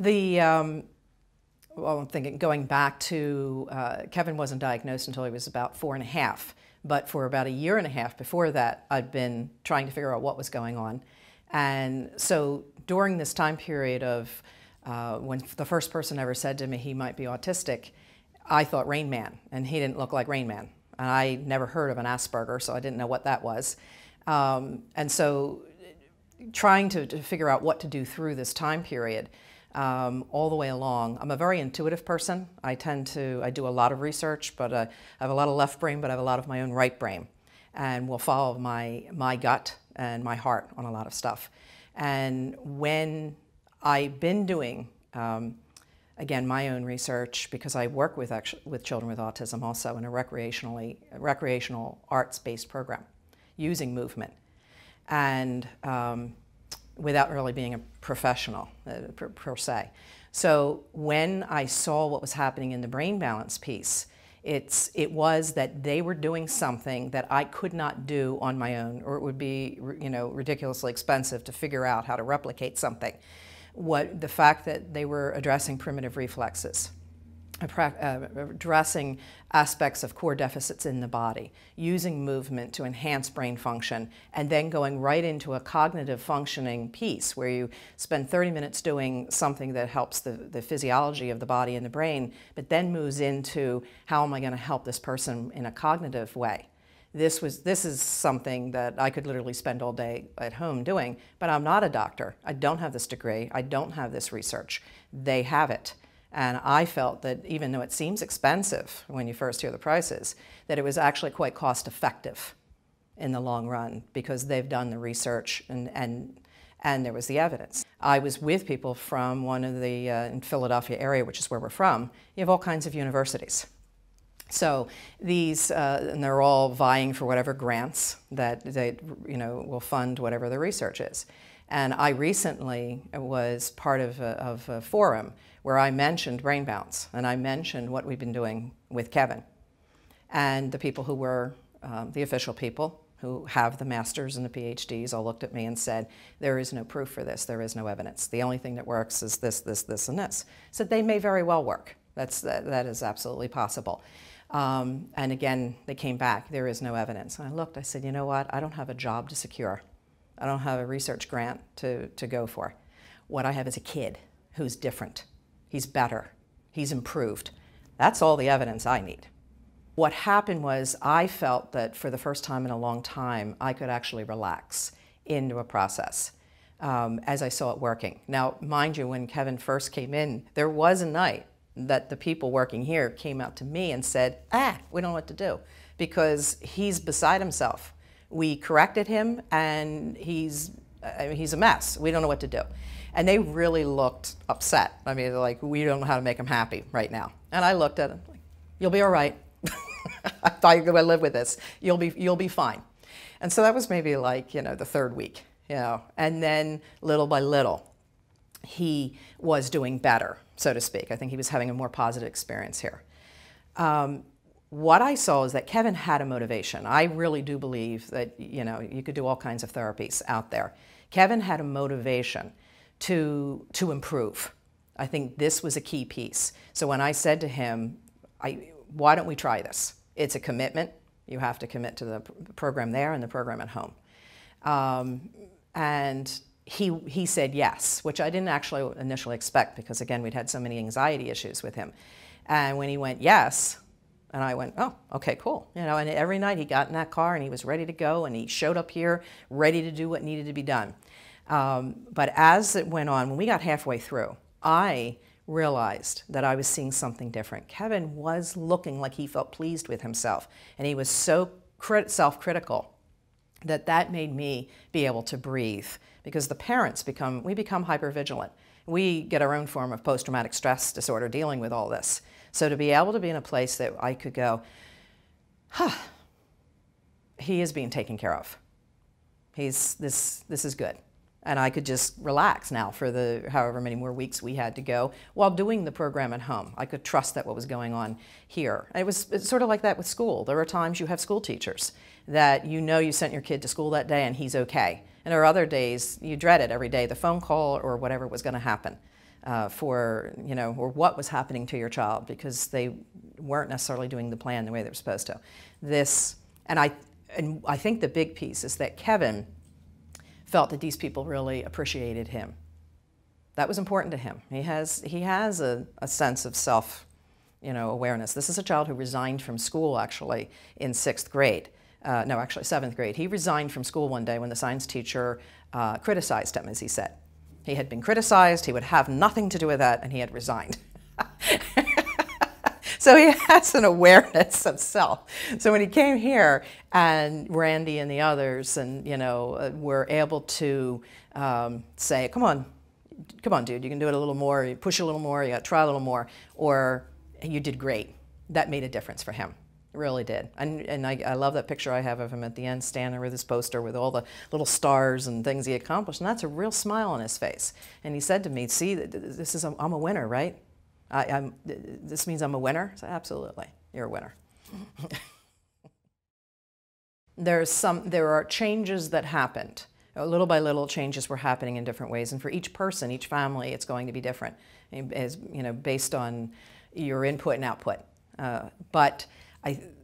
Well, I'm thinking going back to Kevin wasn't diagnosed until he was about 4.5, but for about a year and a half before that, I'd been trying to figure out what was going on. And so during this time period of when the first person ever said to me he might be autistic, I thought Rain Man, and he didn't look like Rain Man. And I never heard of an Asperger, so I didn't know what that was. And so trying to figure out what to do through this time period, all the way along. I'm a very intuitive person. I do a lot of research, but I have a lot of left brain, but I have a lot of my own right brain, and will follow my gut and my heart on a lot of stuff. And when I've been doing, again, my own research, because I work with children with autism also in a recreational arts-based program using movement, and without really being a professional per se. So when I saw what was happening in the brain balance piece, it was that they were doing something that I could not do on my own, or it would be, ridiculously expensive to figure out how to replicate something. The fact that they were addressing primitive reflexes, addressing aspects of core deficits in the body, using movement to enhance brain function, and then going right into a cognitive functioning piece where you spend 30 minutes doing something that helps the physiology of the body and the brain, but then moves into how am I going to help this person in a cognitive way. This is something that I could literally spend all day at home doing, but I'm not a doctor. I don't have this degree. I don't have this research. They have it. And I felt that even though it seems expensive when you first hear the prices, that it was actually quite cost effective in the long run because they've done the research and there was the evidence. I was with people from one of the, in Philadelphia area, which is where we're from, you have all kinds of universities. So these, and they're all vying for whatever grants that they, will fund whatever the research is. And I recently was part of a forum where I mentioned Brain Balance, and I mentioned what we've been doing with Kevin. And the people who were the official people who have the masters and the PhDs all looked at me and said, there is no proof for this, there is no evidence. The only thing that works is this, this, this, and this. So they may very well work. That is absolutely possible. And again, they came back, there is no evidence. And I looked, I said, you know what, I don't have a job to secure. I don't have a research grant to go for. What I have is a kid who's different. He's better. He's improved. That's all the evidence I need. What happened was I felt that for the first time in a long time, I could actually relax into a process as I saw it working. Now, mind you, when Kevin first came in, there was a night that the people working here came out to me and said, we don't know what to do because he's beside himself. We corrected him and he's a mess. We don't know what to do. And they really looked upset. I mean, like, we don't know how to make him happy right now. And I looked at him, like, you'll be all right. I thought you were going to live with this. You'll be fine. And so that was maybe like, the third week, And then little by little, he was doing better, so to speak. I think he was having a more positive experience here. What I saw is that Kevin had a motivation. I really do believe that, you could do all kinds of therapies out there. Kevin had a motivation to improve. I think this was a key piece. So when I said to him, why don't we try this? It's a commitment. You have to commit to the program there and the program at home. And he said yes, which I didn't actually initially expect because, again, we'd had so many anxiety issues with him. And when he went yes, and I went, oh, okay, cool. And every night he got in that car and he was ready to go and he showed up here ready to do what needed to be done. But as it went on, when we got halfway through, I realized that I was seeing something different. Kevin was looking like he felt pleased with himself, and he was so self-critical that made me be able to breathe, because the parents become hypervigilant. We get our own form of post-traumatic stress disorder dealing with all this. So to be able to be in a place that I could go, he is being taken care of. This is good. And I could just relax now for the however many more weeks we had to go while doing the program at home. I could trust that what was going on here. And it's sort of like that with school. There are times you have school teachers that you sent your kid to school that day and he's okay. And there are other days you dread it every day, the phone call or whatever was going to happen. for, or what was happening to your child, because they weren't necessarily doing the plan the way they were supposed to. And I think the big piece is that Kevin felt that these people really appreciated him. That was important to him. He has a sense of self, awareness. This is a child who resigned from school actually in 6th grade. No, actually 7th grade. He resigned from school one day when the science teacher criticized him, as he said. He had been criticized, he would have nothing to do with that, and he had resigned. So he has an awareness of self. So when he came here, and Randy and the others, and were able to say, come on, dude, you can do it a little more, you push a little more, you got to try a little more, or you did great. That made a difference for him. It really did. And I love that picture I have of him at the end, standing with his poster with all the little stars and things he accomplished. And that's a real smile on his face. And he said to me, see, I'm a winner, right? This means I'm a winner? I said, absolutely, you're a winner. There are changes that happened. Little by little, changes were happening in different ways. And for each person, each family, it's going to be different, based on your input and output. But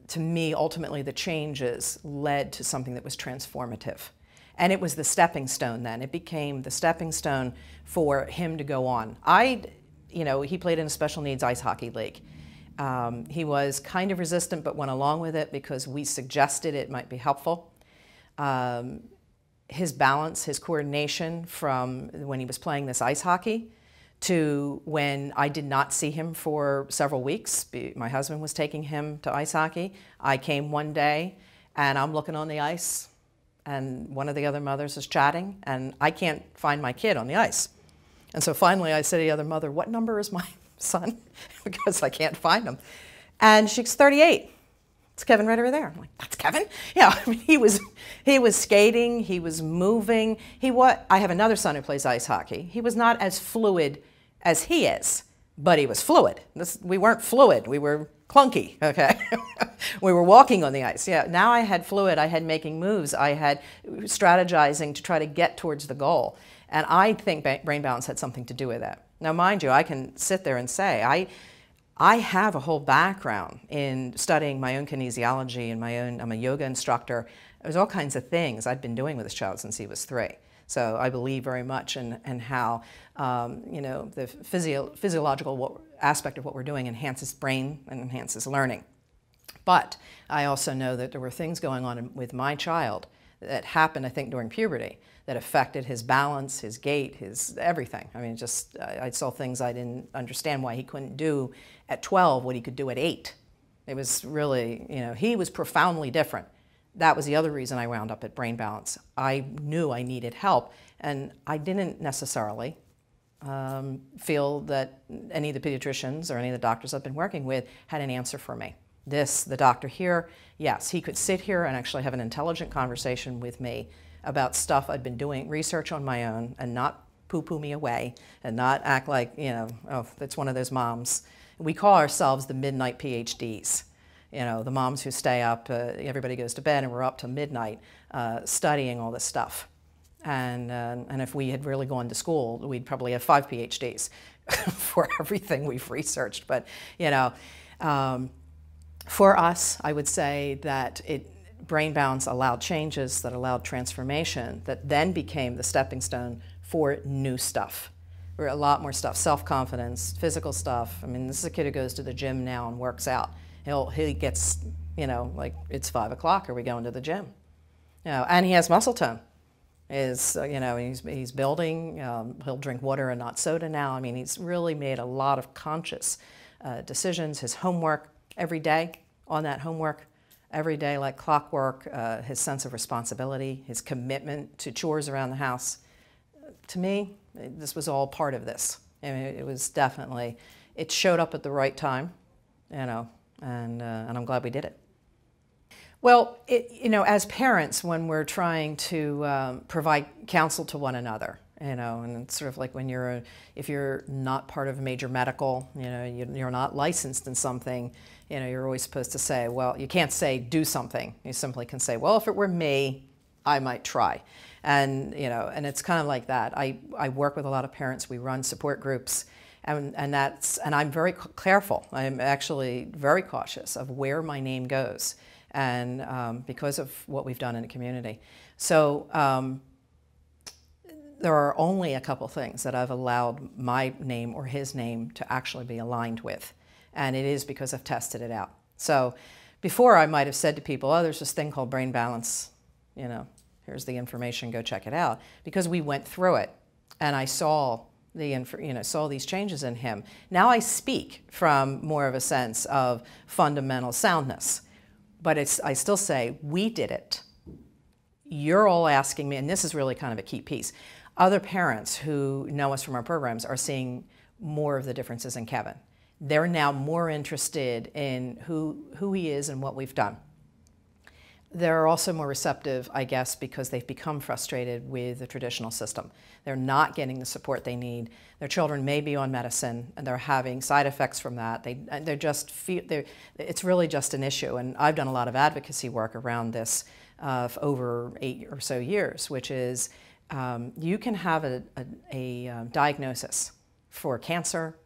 to me, ultimately, the changes led to something that was transformative. And it was the stepping stone then. It became the stepping stone for him to go on. He played in a special needs ice hockey league. He was kind of resistant, but went along with it because we suggested it might be helpful. His balance, his coordination from when he was playing this ice hockey to when I did not see him for several weeks. My husband was taking him to ice hockey. I came one day and I'm looking on the ice and one of the other mothers is chatting and I can't find my kid on the ice. And so finally I said to the other mother, what number is my son? Because I can't find him. And she's 38. It's Kevin right over there. I'm like, that's Kevin? Yeah, I mean, he was skating, he was moving. I have another son who plays ice hockey. He was not as fluid as he is, but he was fluid. We weren't fluid, we were clunky, okay? We were walking on the ice. Yeah, now I had fluid, I had making moves, I had strategizing to try to get towards the goal. And I think brain balance had something to do with that. Now, mind you, I can sit there and say, I have a whole background in studying my own kinesiology and I'm a yoga instructor. There's all kinds of things I'd been doing with this child since he was 3. So I believe very much in how, the physiological aspect of what we're doing enhances brain and enhances learning. But I also know that there were things going on with my child that happened, I think, during puberty that affected his balance, his gait, his everything. I mean, I saw things I didn't understand why he couldn't do at 12 what he could do at 8. It was really, he was profoundly different. That was the other reason I wound up at Brain Balance. I knew I needed help, and I didn't necessarily feel that any of the pediatricians or any of the doctors I've been working with had an answer for me. The doctor here, yes, he could sit here and actually have an intelligent conversation with me about stuff I'd been doing research on my own and not poo-poo me away and not act like, oh, that's one of those moms. We call ourselves the midnight PhDs. The moms who stay up, everybody goes to bed and we're up to midnight studying all this stuff. And if we had really gone to school, we'd probably have 5 PhDs for everything we've researched. But, for us, I would say that Brain Balance allowed changes that allowed transformation that then became the stepping stone for new stuff. A lot more stuff, self-confidence, physical stuff. I mean, this is a kid who goes to the gym now and works out. He gets, like it's 5 o'clock, are we going to the gym? And he has muscle tone. He's building, he'll drink water and not soda now. I mean, he's really made a lot of conscious decisions. His homework every day, on that homework, every day like clockwork, his sense of responsibility, his commitment to chores around the house. To me, this was all part of this. I mean, it was definitely, it showed up at the right time, and I'm glad we did it. Well, as parents, when we're trying to provide counsel to one another, and it's sort of like when if you're not part of major medical, you're not licensed in something, you're always supposed to say, well, you can't say do something. You simply can say, well, if it were me, I might try. And, you know, and it's kind of like that. I work with a lot of parents. We run support groups. And I'm very careful. I'm actually very cautious of where my name goes, and because of what we've done in the community. So there are only a couple things that I've allowed my name or his name to actually be aligned with, and it is because I've tested it out. So before I might have said to people, oh, there's this thing called brain balance, you know, here's the information, go check it out, because we went through it and I saw saw these changes in him. Now I speak from more of a sense of fundamental soundness, but I still say, we did it. You're all asking me, and this is really kind of a key piece. Other parents who know us from our programs are seeing more of the differences in Kevin. They're now more interested in who he is and what we've done. They're also more receptive, I guess, because they've become frustrated with the traditional system. They're not getting the support they need. Their children may be on medicine, and they're having side effects from that. It's really just an issue. And I've done a lot of advocacy work around this for over 8 or so years, which is you can have a diagnosis for cancer,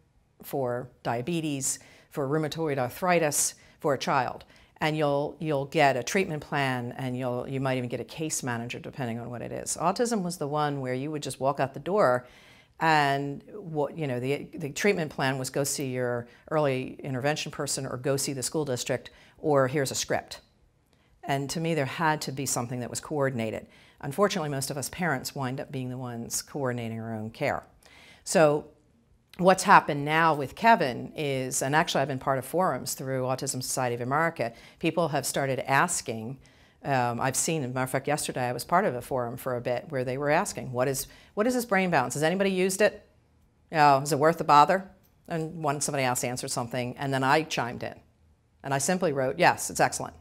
for diabetes, for rheumatoid arthritis, for a child. And you'll get a treatment plan, and you might even get a case manager depending on what it is. Autism was the one where you would just walk out the door, and the treatment plan was go see your early intervention person, or go see the school district, or here's a script. And to me, there had to be something that was coordinated. Unfortunately, most of us parents wind up being the ones coordinating our own care. So what's happened now with Kevin is, and actually I've been part of forums through Autism Society of America, people have started asking, I've seen, as a matter of fact, yesterday I was part of a forum for a bit where they were asking, what is this brain balance? Has anybody used it? Is it worth the bother? And somebody else answered something, and then I chimed in. And I simply wrote, yes, it's excellent.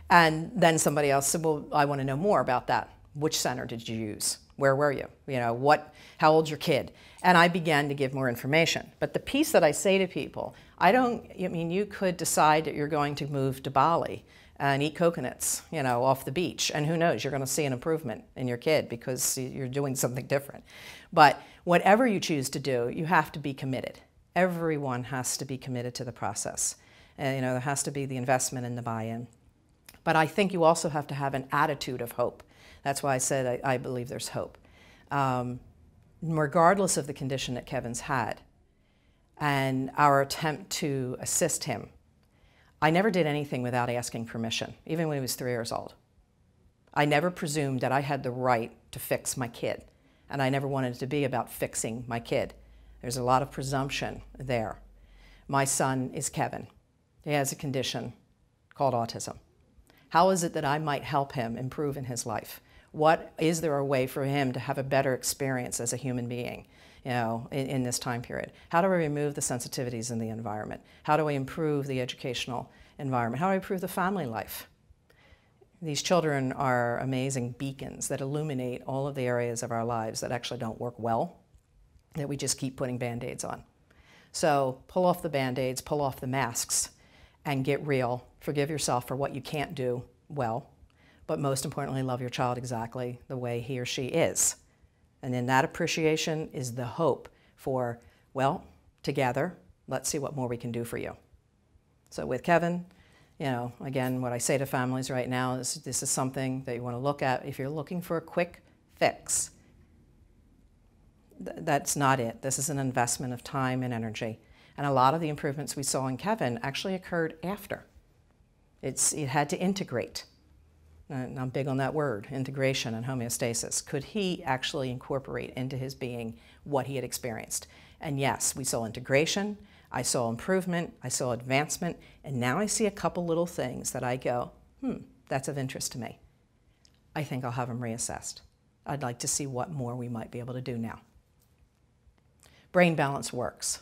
And then somebody else said, well, I want to know more about that. Which center did you use? Where were you? How old's your kid? And I began to give more information. But the piece that I say to people, you could decide that you're going to move to Bali and eat coconuts, off the beach. And who knows, you're going to see an improvement in your kid because you're doing something different. But whatever you choose to do, you have to be committed. Everyone has to be committed to the process. And, there has to be the investment and the buy-in. But I think you also have to have an attitude of hope. That's why I said I believe there's hope. Regardless of the condition that Kevin's had and our attempt to assist him, I never did anything without asking permission, even when he was 3 years old. I never presumed that I had the right to fix my kid, and I never wanted it to be about fixing my kid. There's a lot of presumption there. My son is Kevin. He has a condition called autism. How is it that I might help him improve in his life? Is there a way for him to have a better experience as a human being, in this time period? How do we remove the sensitivities in the environment? How do we improve the educational environment? How do we improve the family life? These children are amazing beacons that illuminate all of the areas of our lives that actually don't work well, that we just keep putting Band-Aids on. So pull off the Band-Aids, pull off the masks, and get real. Forgive yourself for what you can't do well, but most importantly, love your child exactly the way he or she is. And in that appreciation is the hope for, well, together, let's see what more we can do for you. So with Kevin, again, what I say to families right now is this is something that you want to look at. If you're looking for a quick fix, that's not it. This is an investment of time and energy. And a lot of the improvements we saw in Kevin actually occurred after. It had to integrate. And I'm big on that word, integration and homeostasis. Could he actually incorporate into his being what he had experienced? And yes, we saw integration, I saw improvement, I saw advancement, and now I see a couple little things that I go, that's of interest to me. I think I'll have him reassessed. I'd like to see what more we might be able to do now. Brain balance works.